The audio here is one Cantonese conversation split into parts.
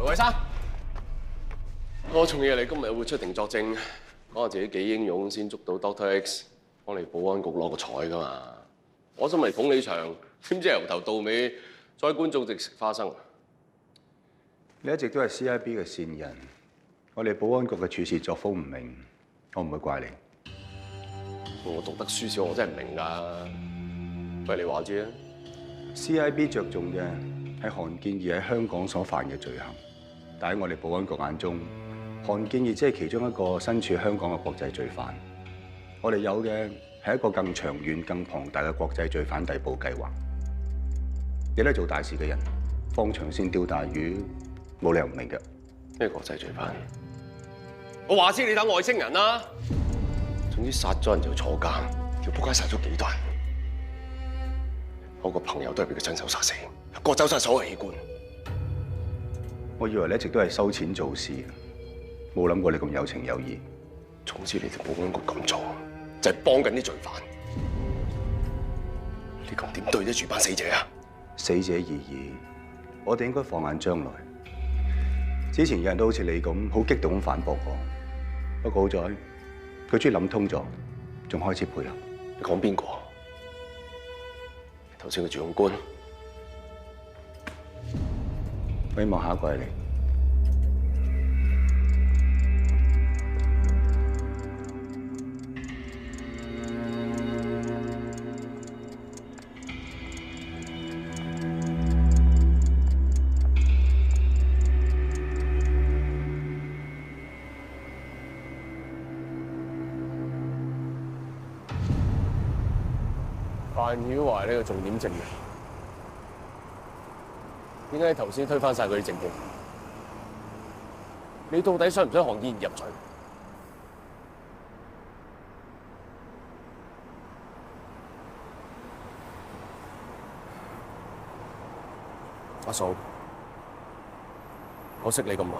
盧偉生，我從嘢你今日會出庭作證，講下自己幾英勇先捉到 Dr. X， 幫你保安局攞個彩㗎嘛。我心嚟捧你場，點知由頭到尾再喺觀眾席食花生。你一直都係 CIB 嘅線人，我哋保安局嘅處事作風唔明，我唔會怪你。我讀得書少，我真係唔明㗎。不如你話知啊。CIB 着重嘅係韓建義喺香港所犯嘅罪行，但喺我哋保安局眼中，韓建義只係其中一個身處香港嘅國際罪犯。我哋有嘅係一個更長遠、更龐大嘅國際罪犯逮捕計劃。你都係做大事嘅人，放長線釣大魚，冇理由唔明嘅。咩國際罪犯？我話知你打外星人啦。總之殺咗人就坐監，條仆街殺咗幾多人？我個朋友都係俾佢親手殺死，割走晒所有器官。我以為你一直都係收錢做事，冇諗過你咁有情有義。總之你哋保安局咁做，就係幫緊啲罪犯。你咁點對得住班死者啊？死者已矣，我哋應該放眼將來。之前有人都好似你咁好激動咁反駁我，不過好在佢終於諗通咗，仲開始配合。你講邊個？頭先個主控官，我希望下一個係你。范曉華呢個重點證人，點解你頭先推翻晒佢啲證據？你到底想唔想韓建義入罪？阿嫂，我識你咁耐，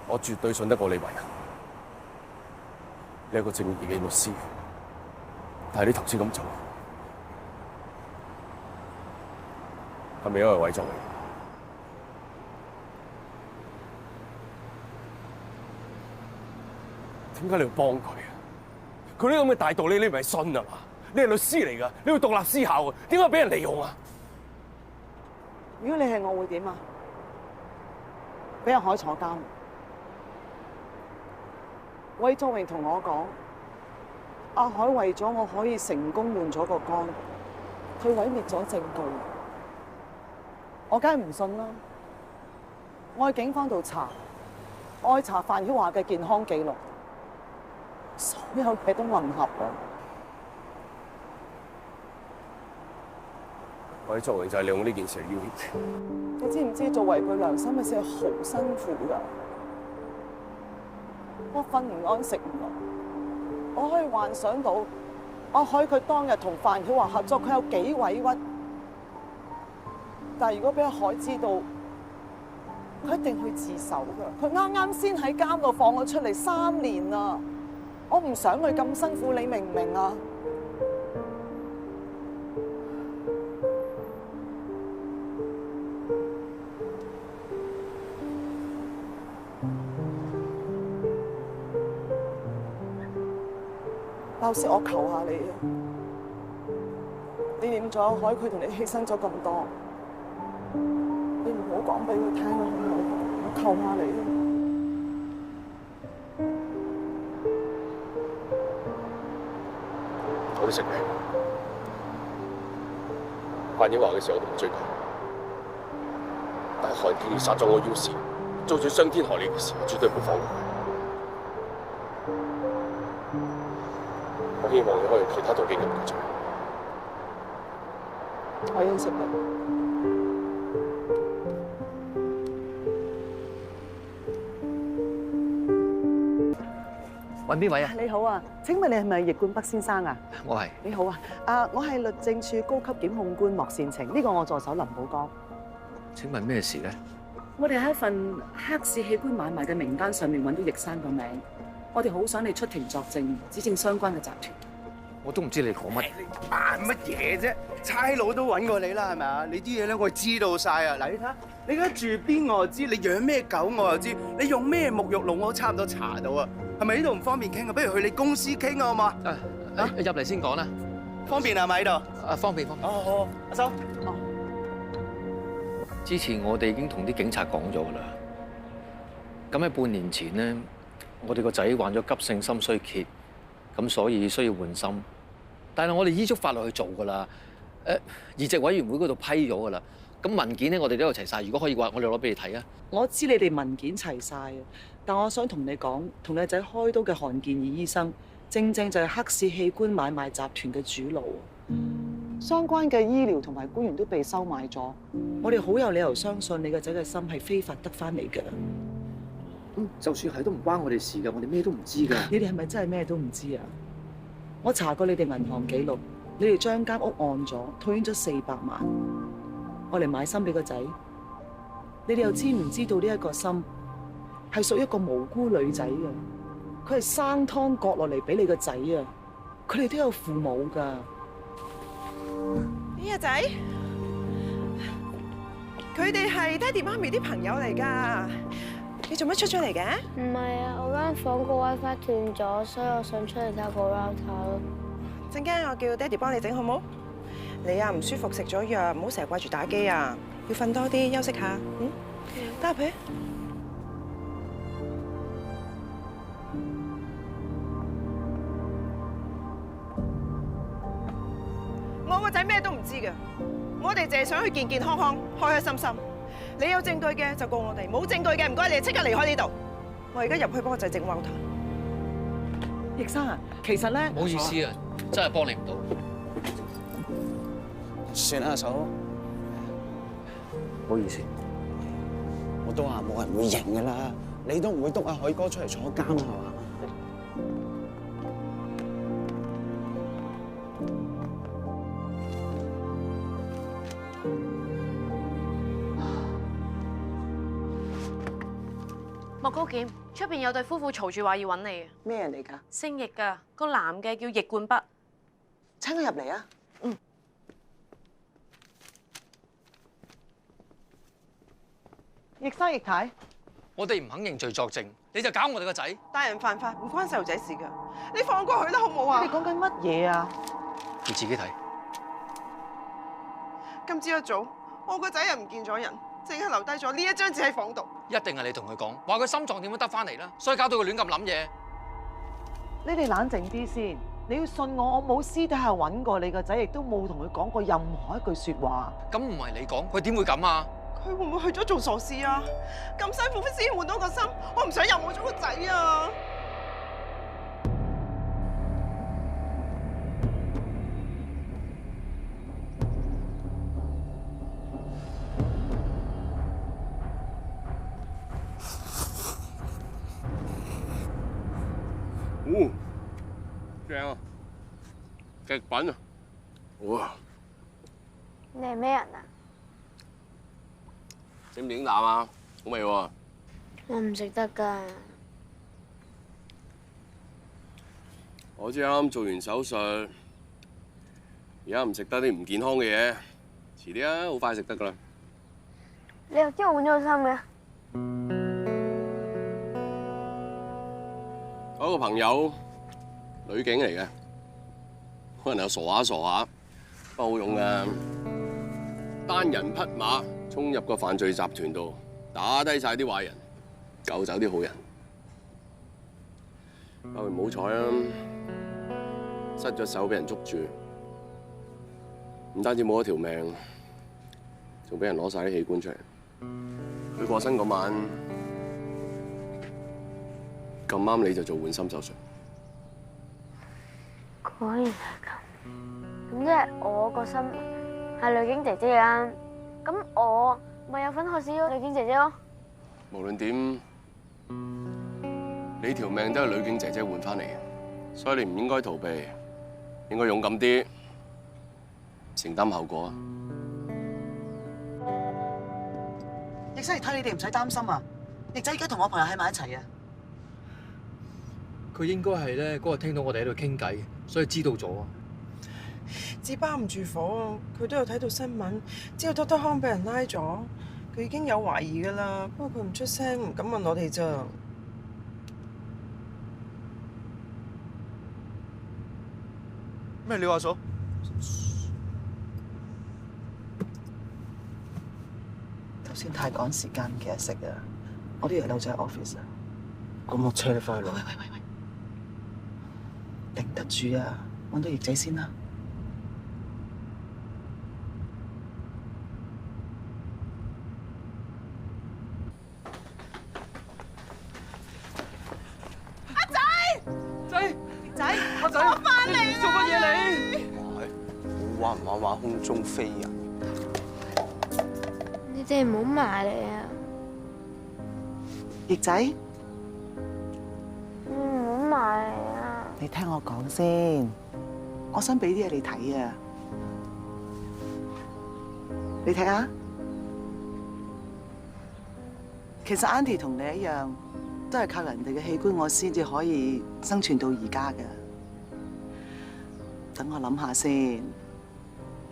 我絕對信得過你為人。你係個正義嘅律師。但係你頭先咁做，係咪因為偽裝你？點解你要幫佢啊？佢呢咁嘅大道理，你唔係信啊嘛？你係律師嚟㗎，你要獨立思考啊！點解俾人利用啊？如果你係我會點啊？俾人海坐監。韋作榮同我講。阿海為咗我可以成功換咗個肝，佢毀滅咗證據，我梗係唔信啦！我去警方度查，我去查范曉華嘅健康記錄，所有嘢都吻合啊！韋作榮就係利用呢件事嚟要挾你知唔知做違背良心嘅事係好辛苦㗎？我瞓唔安食唔落。我可以幻想到，阿海佢當日同范曉華合作，佢有幾委屈。但係如果俾阿海知道，佢一定去自首㗎。佢啱啱先喺監度放咗出嚟3年啦，我唔想佢咁辛苦，你明唔明啊？有時我求下你啊！你念咗海，佢同你犧牲咗咁多，你唔好講俾佢聽啦，好唔好？我求下你啊！我都識你。范曉華嘅事我都唔追究，但係韓建義殺咗我要事，做咗傷天害理嘅事，我絕對唔會放過佢。我希望你可以用其他途徑入罪。我應承你。揾邊位啊？你好啊，請問你係咪易冠北先生啊？我係。你好啊，我係律政處高級檢控官莫善晴，呢個我助手林寶剛。請問咩事咧？我哋喺一份黑市器官買賣嘅名單上面揾到易生個名。我哋好想你出庭作證，指證相關嘅集團。我都唔知你講乜。你扮乜嘢啫？差佬都揾過你啦，係咪啊？你啲嘢咧我知道晒啊！嗱，你睇下，你而家住邊我又知，你養咩狗我又知，你用咩沐浴露我都差唔多查到啊！係咪呢度唔方便傾啊？不如去你公司傾啊，好嘛？入嚟先講啦。方便係咪喺度？方便。好，阿叔。之前我哋已經同啲警察講咗㗎啦。咁喺半年前咧，我哋個仔患咗急性心衰竭，咁所以需要換心。但係我哋依足法律去做㗎啦。移植委員會嗰度批咗㗎啦。咁文件咧，我哋都有齊晒。如果可以嘅話，我哋攞俾你睇啊。我知你哋文件齊晒啊，但我想同你講，同你仔開刀嘅韓建義醫生，正正就係黑市器官買賣集團嘅主腦。相關嘅醫療同埋官員都被收買咗，我哋好有理由相信你個仔嘅心係非法得翻嚟嘅。就算係都唔關我哋事㗎，我哋咩都唔知㗎。你哋係咪真係咩都唔知啊？我查過你哋銀行記錄，你哋將間屋按咗，套現咗400萬，我嚟買心俾個仔。你哋又知唔知道呢一個心係屬於一個無辜女仔嘅？佢係生湯割落嚟俾你個仔啊！佢哋都有父母㗎。呢個仔，佢哋係爹哋媽咪啲朋友嚟㗎。你做乜出咗嚟嘅？唔係啊，我間房個 WiFi 斷咗，所以我想出嚟睇個 router 咯。陣間我叫爹哋幫你整好冇？你啊唔舒服，食咗藥，唔好成日掛住打機啊，要瞓多啲，休息下。得入去。我個仔咩都唔知㗎，我哋淨係想去健健康康、開開心心。你有證據嘅就告我哋，冇證據嘅唔該你即刻離開呢度。我而家入去幫個仔整 router。易生啊，其實咧，唔好意思啊，真係幫你唔到。算啦，阿嫂，唔好意思。我都話冇人會認噶啦，你都唔會督阿海哥出嚟坐監啦，係嘛？莫高檢，出邊有對夫婦嘈住話要揾你嘅。咩人嚟㗎？姓易㗎，個男嘅叫易冠北。請佢入嚟啊！易生易太，我哋唔肯認罪作證，你就搞我哋個仔。大人犯法唔關細路仔事㗎，你放過佢啦好唔好啊？你講緊乜嘢啊？你自己睇。今朝一早，我個仔又唔見咗人，淨係留低咗呢一張紙喺房度。一定係你同佢講，話佢心臟點樣得翻嚟啦，所以搞到佢亂咁諗嘢。你哋冷靜啲先，你要信我，我冇私底下揾過你個仔，亦都冇同佢講過任何一句説話。咁唔係你講，佢點會咁啊？佢會唔會去咗做傻事啊？咁辛苦先換到個心，我唔想又冇咗個仔啊！正啊！極品啊！哇！你係咩人啊？整唔整啖啊？好味喎！我唔食得㗎。我知啱啱做完手術，而家唔食得啲唔健康嘅嘢，遲啲啊，好快食得㗎啦。你又知我換咗個心嘅？我有個朋友，女警嚟嘅，可能又傻下傻下，不過好勇㗎，單人匹馬衝入個犯罪集團度，打低晒啲壞人，救走啲好人。不過唔好彩啊，失咗手俾人捉住，唔單止冇咗條命，仲俾人攞晒啲器官出嚟。佢過身嗰晚，咁啱你就做換心手術。果然係咁，咁即係我個心係女警姐姐啊，咁我咪有份害死咗女警姐姐咯。無論點，你條命都係女警姐姐換翻嚟嘅，所以你唔應該逃避，應該勇敢啲，承擔後果啊！易生易太，你哋唔使擔心啊！易仔而家同我朋友喺埋一齊啊！佢應該係咧嗰日聽到我哋喺度傾偈，所以知道咗啊。紙包唔住火啊！佢都有睇到新聞，知道 Dr. 康俾人拉咗，佢已經有懷疑㗎啦。不過佢唔出聲，唔敢問我哋咋。咩料啊，嫂？頭先太趕時間，唔記得食啊！我啲嘢留咗喺 office 啊。咁我車你翻去攞。頂得住啊！揾到翼仔先啦。玩唔玩玩空中飛人？你哋唔好埋嚟啊！翼仔，唔好埋嚟啊！你聽我講先，我想俾啲嘢你睇啊！你睇下，其實 Auntie 同你一樣，都係靠人哋嘅器官，我先至可以生存到而家㗎。等我諗下先。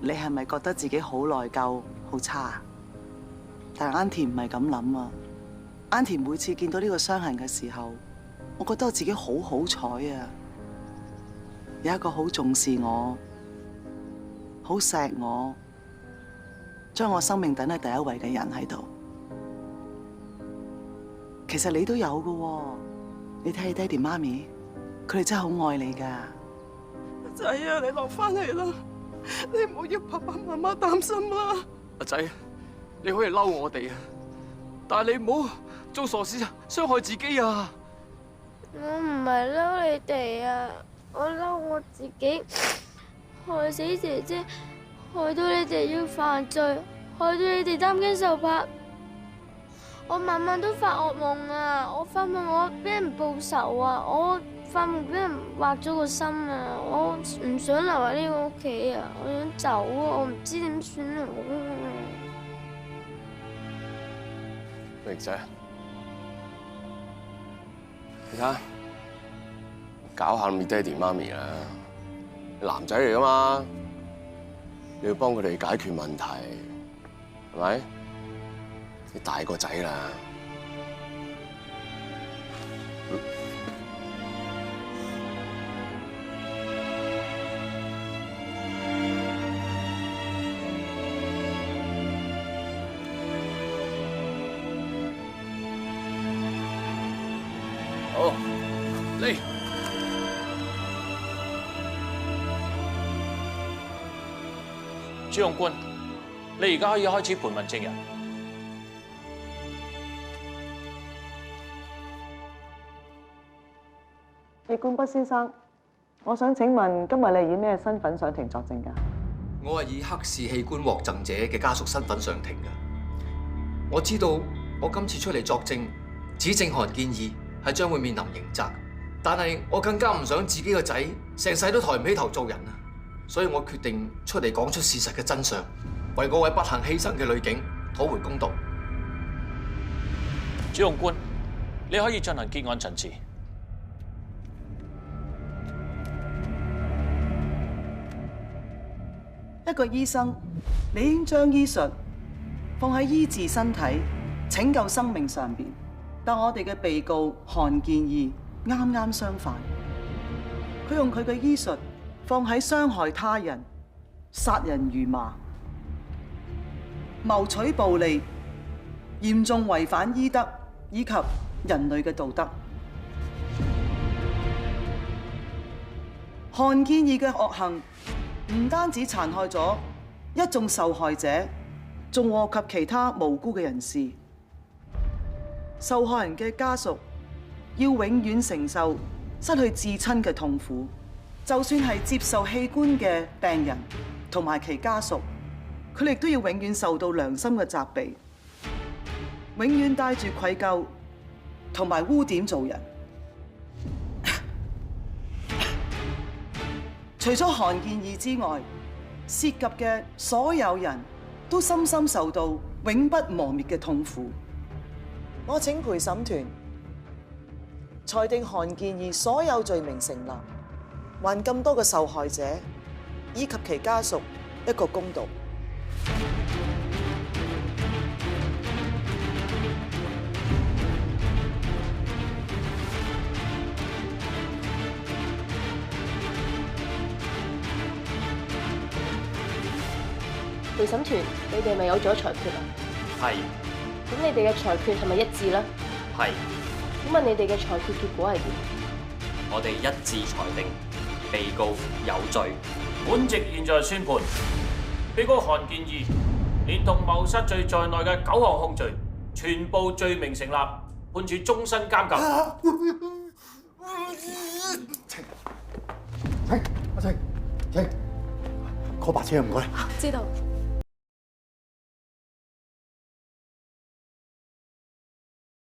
你係咪覺得自己好內疚、好差？但係 Auntie 唔係咁諗啊 ！Auntie 每次見到呢個傷痕嘅時候，我覺得我自己好好彩啊！有一個好重視我、好錫我、將我生命等喺第一位嘅人喺度。其實你都有㗎喎，你睇你爹哋媽咪，佢哋真係好愛你㗎。仔啊，你落翻嚟啦！你唔好要爸爸媽媽擔心啦。阿仔，你可以嬲我哋啊，但係你唔好做傻事傷害自己啊！我唔係嬲你哋啊，我嬲我自己，害死姐姐，害到你哋要犯罪，害到你哋擔驚受怕。我晚晚都發惡夢啊！我發夢我俾人報仇啊！我發夢俾人挖咗個心啊！我唔想留喺呢個屋企啊！我想走啊！我唔知點算好啊！翼仔，你睇，搞下你爹哋媽咪啦！你男仔嚟噶嘛，你要幫佢哋解決問題，係咪？你大個仔啦。好，嚟。朱用官，你而家可以開始盤問證人。葉冠北先生，我想請問今日你以咩身份上庭作證㗎？我係以黑市器官獲贈者嘅家屬身份上庭㗎。我知道我今次出嚟作證，指證韓建義係將會面臨刑責，但係我更加唔想自己個仔成世都抬唔起頭做人啊！所以我決定出嚟講出事實嘅真相，為嗰位不幸犧牲嘅女警討回公道。主用官，你可以進行結案陳詞。一個醫生，你應將醫術放喺醫治身體、拯救生命上邊。但我哋嘅被告韓建義啱啱相反，佢用佢嘅醫術放喺傷害他人、殺人如麻、謀取暴利、嚴重違反醫德以及人類嘅道德。韓建義嘅惡行唔單止殘害咗一眾受害者，仲禍及其他無辜嘅人士。受害人嘅家屬要永遠承受失去至親嘅痛苦，就算係接受器官嘅病人同埋其家屬，佢哋都要永遠受到良心嘅責備，永遠帶住愧疚同埋污點做人。除咗韓建義之外，涉及嘅所有人都深深受到永不磨滅嘅痛苦。我請陪審團裁定韓建義所有罪名成立，還咁多個受害者以及其家屬一個公道。陪審團，你哋係咪有咗裁決啊？係。咁你哋嘅裁決係咪一致咧？係。請問你哋嘅裁決結果係點？我哋一致裁定被告有罪。本席現在宣判，被告韓建義連同謀殺罪在內嘅9項控罪，全部罪名成立，判處終身監禁。阿晴，嗰白車唔該。知道。